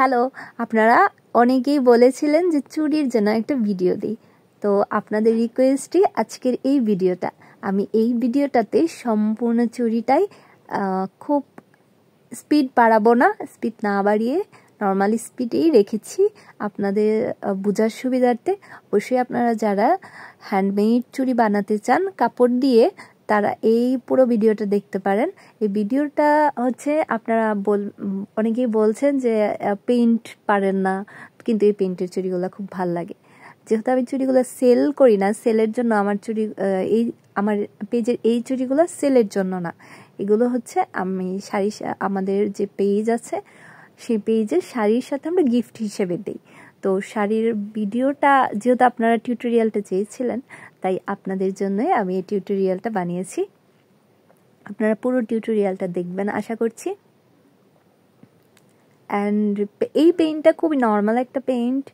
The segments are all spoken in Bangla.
হ্যালো, আপনারা অনেকেই বলেছিলেন যে চুড়ির জন্য একটা ভিডিও দিই। তো আপনাদের রিকোয়েস্টে আজকের এই ভিডিওটা। আমি এই ভিডিওটাতে সম্পূর্ণ চুড়িটাই খুব স্পিড বাড়াবো না, স্পিড না বাড়িয়ে নর্মালি স্পিডেই রেখেছি আপনাদের বোঝার সুবিধার্থে। অবশ্যই আপনারা যারা হ্যান্ডমেড চুড়ি বানাতে চান কাপড় দিয়ে, তারা এই পুরো ভিডিওটা দেখতে পারেন। এই ভিডিওটা হচ্ছে আপনারা অনেকেই বলছেন যে পেইন্ট পারেন না, কিন্তু এই পেইন্টের চুড়িগুলো খুব ভাল লাগে। যেহেতু আমি চুড়িগুলো সেল করি না, সেলের জন্য আমার আমার পেজের এই চুড়িগুলো সেলের জন্য না, এগুলো হচ্ছে আমি আমাদের যে পেজ আছে সেই পেজে শাড়ির সাথে আমরা গিফট হিসেবে দিই। তো শাড়ির ভিডিওটা যেহেতু আপনারা টিউটোরিয়ালটা চেয়েছিলেন, তাই আপনাদের জন্যই আমি এই টিউটোরিয়ালটা বানিয়েছি। আপনারা পুরো টিউটোরিয়ালটা দেখবেন আশা করছি। অ্যান্ড এই পেইন্টটা খুবই নর্মাল একটা পেইন্ট।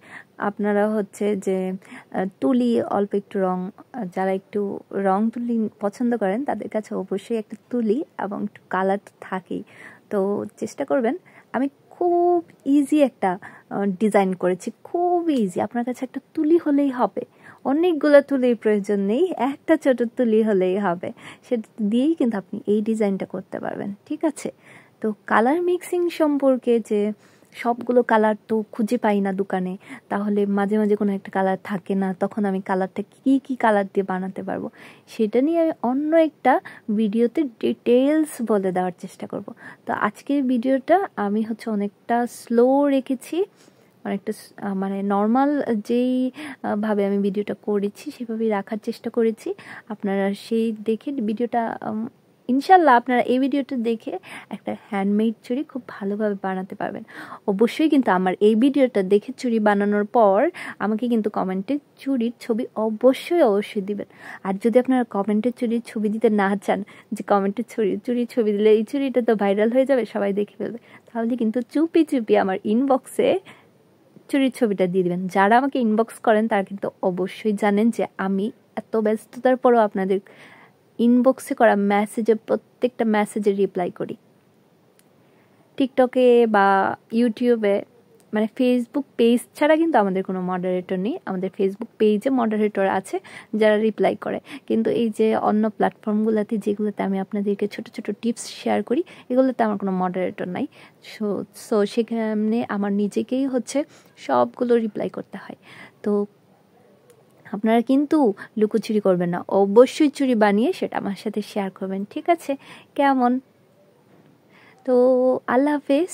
আপনারা হচ্ছে যে তুলি, অল্প একটু রং, যারা একটু রং তুলি পছন্দ করেন তাদের কাছে অবশ্যই একটা তুলি এবং একটু কালার থাকেই। তো চেষ্টা করবেন। আমি খুব ইজি একটা ডিজাইন করেছি, খুব ইজি। আপনার কাছে একটা তুলি হলেই হবে, অনেকগুলো তুলির প্রয়োজন নেই, একটা ছোট তুলি হলেই হবে। সেটা দিয়েই কিন্তু আপনি এই ডিজাইনটা করতে পারবেন, ঠিক আছে? তো কালার মিক্সিং সম্পর্কে, যে সবগুলো কালার তো খুঁজে পাই না দোকানে, তাহলে মাঝে মাঝে কোনো একটা কালার থাকে না, তখন আমি কালারটা কি কালার দিয়ে বানাতে পারবো সেটা নিয়ে আমি অন্য একটা ভিডিওতে ডিটেলস বলে দেওয়ার চেষ্টা করব। তো আজকের ভিডিওটা আমি হচ্ছে অনেকটা স্লো রেখেছি, অনেকটা মানে নর্মাল যেই ভাবে আমি ভিডিওটা করেছি সেভাবেই রাখার চেষ্টা করেছি। আপনারা সেই দেখে ভিডিওটা ইনশাল্লাহ আপনারা এই ভিডিওটা দেখে একটা হ্যান্ডমেড চুড়ি খুব ভালোভাবে বানাতে পারবেন। অবশ্যই কিন্তু আমার এই ভিডিওটা দেখে চুড়ি বানানোর পর আমাকে কিন্তু কমেন্টে চুড়ির ছবি অবশ্যই দিবেন। আর যদি আপনারা কমেন্টে চুড়ির ছবি দিতে না চান, যে কমেন্টে চুড়ির ছবি দিলে এই চুড়িটা তো ভাইরাল হয়ে যাবে, সবাই দেখে ফেলবে, তাহলে কিন্তু চুপি আমার ইনবক্সে চুড়ির ছবিটা দিয়ে দিবেন। যারা আমাকে ইনবক্স করেন তারা কিন্তু অবশ্যই জানেন যে আমি এত ব্যস্ততার পরও আপনাদের ইনবক্সে করা প্রত্যেকটা মেসেজে রিপ্লাই করি। টিকটকে বা ইউটিউবে, মানে ফেসবুক পেজ ছাড়া কিন্তু আমাদের কোনো মডারেটর নেই। আমাদের ফেসবুক পেজে মডারেটর আছে যারা রিপ্লাই করে, কিন্তু এই যে অন্য প্ল্যাটফর্মগুলোতে যেগুলোতে আমি আপনাদেরকে ছোট টিপস শেয়ার করি, এগুলোতে আমার কোনো মডারেটর নাই। সো সেখানে আমার নিজেকেই হচ্ছে সবগুলো রিপ্লাই করতে হয়। তো আপনারা কিন্তু লুকোচুরি করবেন না, অবশ্যই চুরি বানিয়ে সেটা আমার সাথে শেয়ার করবেন, ঠিক আছে? কেমন? তো আল্লাহ হাফেজ।